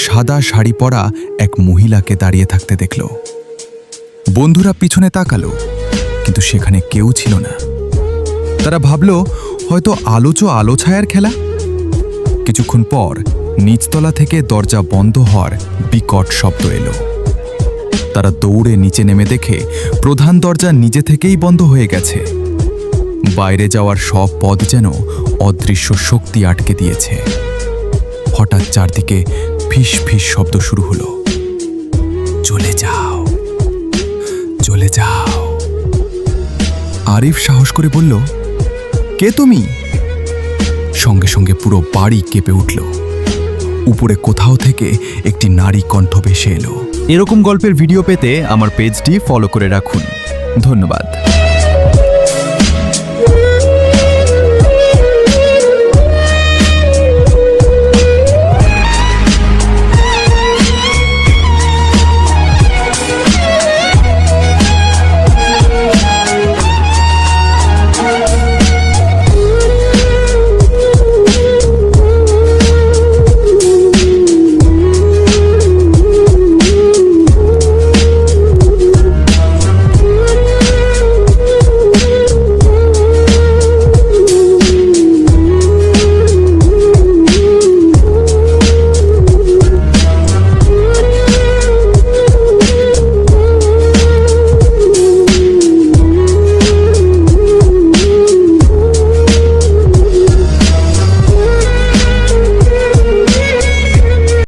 সাদা শাড়ি পরা এক মহিলাকে দাঁড়িয়ে থাকতে দেখল। বন্ধুরা পিছনে তাকালো, কিন্তু সেখানে কেউ ছিল না। তারা ভাবল হয়তো আলো ছায়ার খেলা। কিছুক্ষণ পর নিচতলা থেকে দরজা বন্ধ হওয়ার বিকট শব্দ এলো। তারা দৌড়ে নিচে নেমে দেখে প্রধান দরজা নিজে থেকেই বন্ধ হয়ে গেছে। বাইরে যাওয়ার সব পথ যেন অদৃশ্য শক্তি আটকে দিয়েছে। হঠাৎ চারদিকে ফিস ফিস শব্দ শুরু হলো। চলে যাও, চলে যাও। আরিফ সাহস করে বলল, কে তুমি? সঙ্গে সঙ্গে পুরো বাড়ি কেঁপে উঠল। উপরে কোথাও থেকে একটি নারী কণ্ঠ ভেসে এলো। এরকম গল্পের ভিডিও পেতে আমার পেজটি ফলো করে রাখুন। ধন্যবাদ।